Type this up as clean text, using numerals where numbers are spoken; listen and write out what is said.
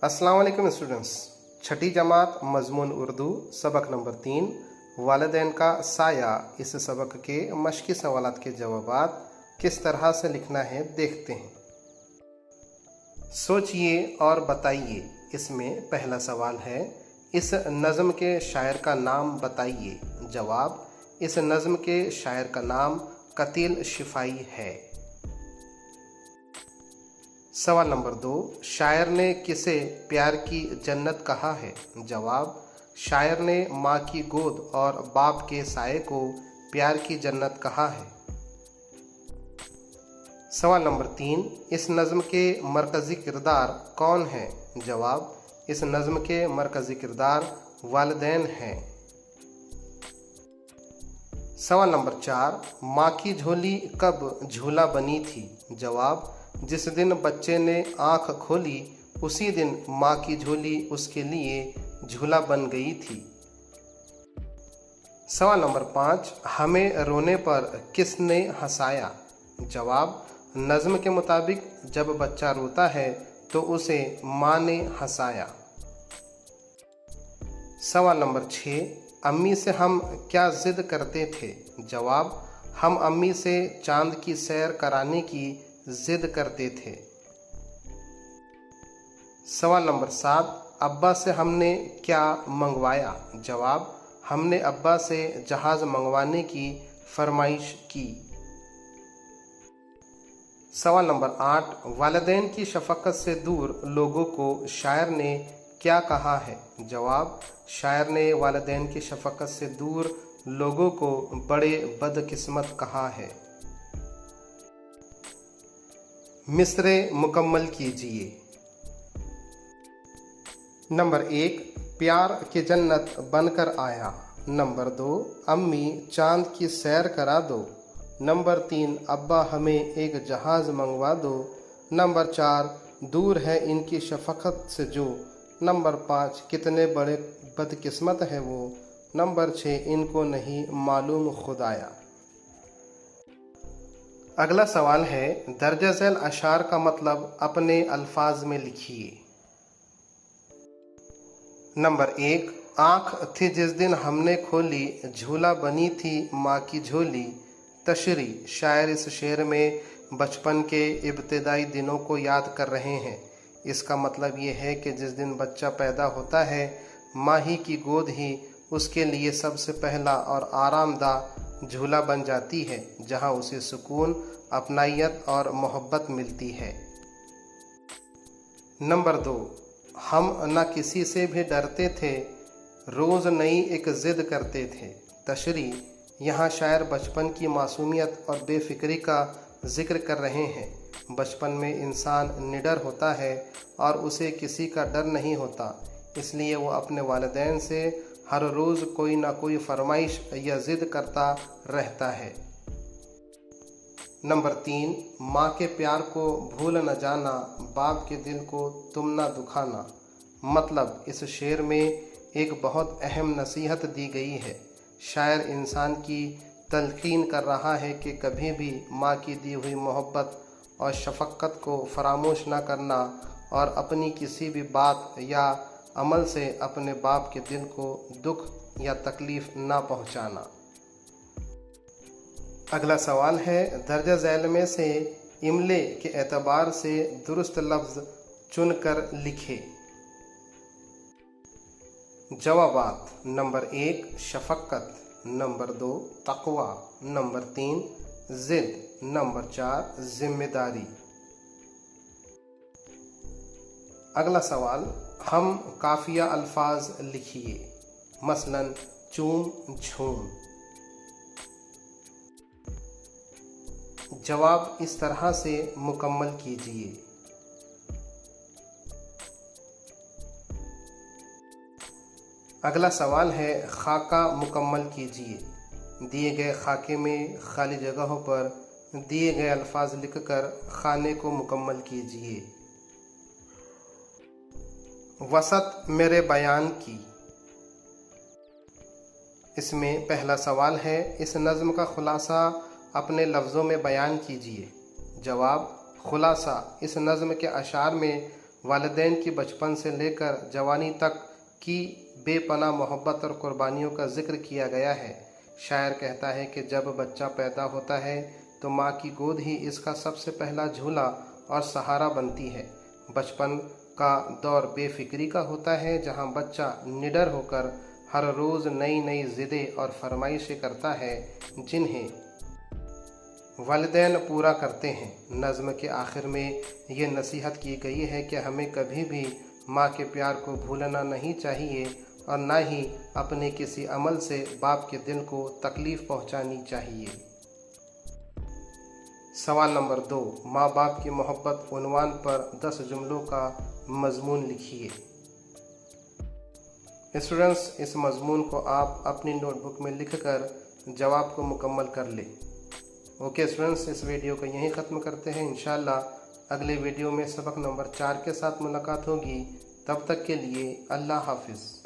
अस्सलाम वालेकुम स्टूडेंट्स। छठी जमात मजमून उर्दू सबक नंबर 3 वालिदैन का साया। इस सबक के मश्की सवालात के जवाबात किस तरह से लिखना है देखते हैं। सोचिए और बताइए। इसमें पहला सवाल है, इस नज़्म के शायर का नाम बताइए। जवाब, इस नज़्म के शायर का नाम कतील शिफाई है। सवाल नंबर 2, शायर ने किसे प्यार की जन्नत कहा है। जवाब, शायर ने माँ की गोद और बाप के साये को प्यार की जन्नत कहा है। सवाल नंबर 3, इस नज़्म के मरकज़ी किरदार कौन है। जवाब, इस नज़्म के मरकज़ी किरदार वालिदैन हैं। सवाल नंबर 4, माँ की झोली कब झूला बनी थी। जवाब, जिस दिन बच्चे ने आँख खोली उसी दिन माँ की झोली उसके लिए झूला बन गई थी। सवाल नंबर 5, हमें रोने पर किसने हंसाया। जवाब, नज़्म के मुताबिक जब बच्चा रोता है तो उसे माँ ने हंसाया। सवाल नंबर 6, अम्मी से हम क्या जिद करते थे। जवाब, हम अम्मी से चांद की सैर कराने की जिद करते थे। सवाल नंबर 7, अब्बा से हमने क्या मंगवाया। जवाब, हमने अब्बा से जहाज़ मंगवाने की फरमाइश की। सवाल नंबर 8, वालिदैन की शफ़क़त से दूर लोगों को शायर ने क्या कहा है। जवाब, शायर ने वालिदैन की शफ़क़त से दूर लोगों को बड़े बदकिस्मत कहा है। मिसरे मुकम्मल कीजिए। नंबर 1, प्यार की जन्नत बनकर आया। नंबर 2, अम्मी चांद की सैर करा दो। नंबर 3, अब्बा हमें एक जहाज़ मंगवा दो। नंबर 4, दूर है इनकी शफ़क़त से जो। नंबर 5, कितने बड़े बदकिस्मत है वो। नंबर 6, इनको नहीं मालूम खुदाया। अगला सवाल है, दर्ज झैल अशार का मतलब अपने अल्फाज में लिखिए। नंबर 1, आँख थी जिस दिन हमने खोली झूला बनी थी माँ की झोली। तशरी, शायर इस शेर में बचपन के इब्तिदाई दिनों को याद कर रहे हैं। इसका मतलब ये है कि जिस दिन बच्चा पैदा होता है माँ ही की गोद ही उसके लिए सबसे पहला और आरामदा झूला बन जाती है, जहाँ उसे सुकून, अपनाइयत और मोहब्बत मिलती है। नंबर 2, हम न किसी से भी डरते थे, रोज़ नई एक ज़िद करते थे। तशरी, यहाँ शायर बचपन की मासूमियत और बेफिक्री का जिक्र कर रहे हैं। बचपन में इंसान निडर होता है और उसे किसी का डर नहीं होता, इसलिए वो अपने वालिदैन से हर रोज़ कोई ना कोई फरमाइश या ज़िद करता रहता है। नंबर 3, माँ के प्यार को भूल न जाना, बाप के दिल को तुम ना दुखाना। मतलब इस शेर में एक बहुत अहम नसीहत दी गई है। शायर इंसान की तलकीन कर रहा है कि कभी भी माँ की दी हुई मोहब्बत और शफ़क़त को फरामोश ना करना और अपनी किसी भी बात या अमल से अपने बाप के दिल को दुख या तकलीफ़ ना पहुँचाना। अगला सवाल है, दर्ज झैल में से इमले के एतबार से दुरुस्त लफ्ज़ चुनकर लिखे। जवाबात, नंबर 1, शफ़क़त। नंबर 2, तक़वा। नंबर 3, ज़िद। नंबर 4, ज़िम्मेदारी। अगला सवाल, हम काफ़िया अल्फाज लिखिए। मसलन चूम, झूम। जवाब इस तरह से मुकम्मल कीजिए। अगला सवाल है, खाका मुकम्मल कीजिए। दिए गए खाके में खाली जगहों पर दिए गए अल्फाज लिखकर खाने को मुकम्मल कीजिए। वसत मेरे बयान की। इसमें पहला सवाल है, इस नज़्म का खुलासा अपने लफ्ज़ों में बयान कीजिए। जवाब, खुलासा, इस नज़्म के अशार में वालिदैन की बचपन से लेकर जवानी तक की बेपनाह मोहब्बत और कुर्बानियों का जिक्र किया गया है। शायर कहता है कि जब बच्चा पैदा होता है तो माँ की गोद ही इसका सबसे पहला झूला और सहारा बनती है। बचपन का दौर बेफिक्री का होता है, जहाँ बच्चा निडर होकर हर रोज़ नई नई ज़िदें और फरमाइशें करता है जिन्हें वालिदैन पूरा करते हैं। नज़्म के आखिर में ये नसीहत की गई है कि हमें कभी भी माँ के प्यार को भूलना नहीं चाहिए और ना ही अपने किसी अमल से बाप के दिल को तकलीफ़ पहुँचानी चाहिए। सवाल नंबर 2, माँ बाप की मोहब्बत उन्वान पर 10 जुमलों का मजमून लिखिए। स्टूडेंट्स, इस मजमून को आप अपनी नोटबुक में लिखकर जवाब को मुकम्मल कर लें। ओके स्टूडेंट्स, इस वीडियो को यहीं ख़त्म करते हैं। इंशाअल्लाह अगले वीडियो में सबक नंबर 4 के साथ मुलाकात होगी। तब तक के लिए अल्लाह हाफिज़।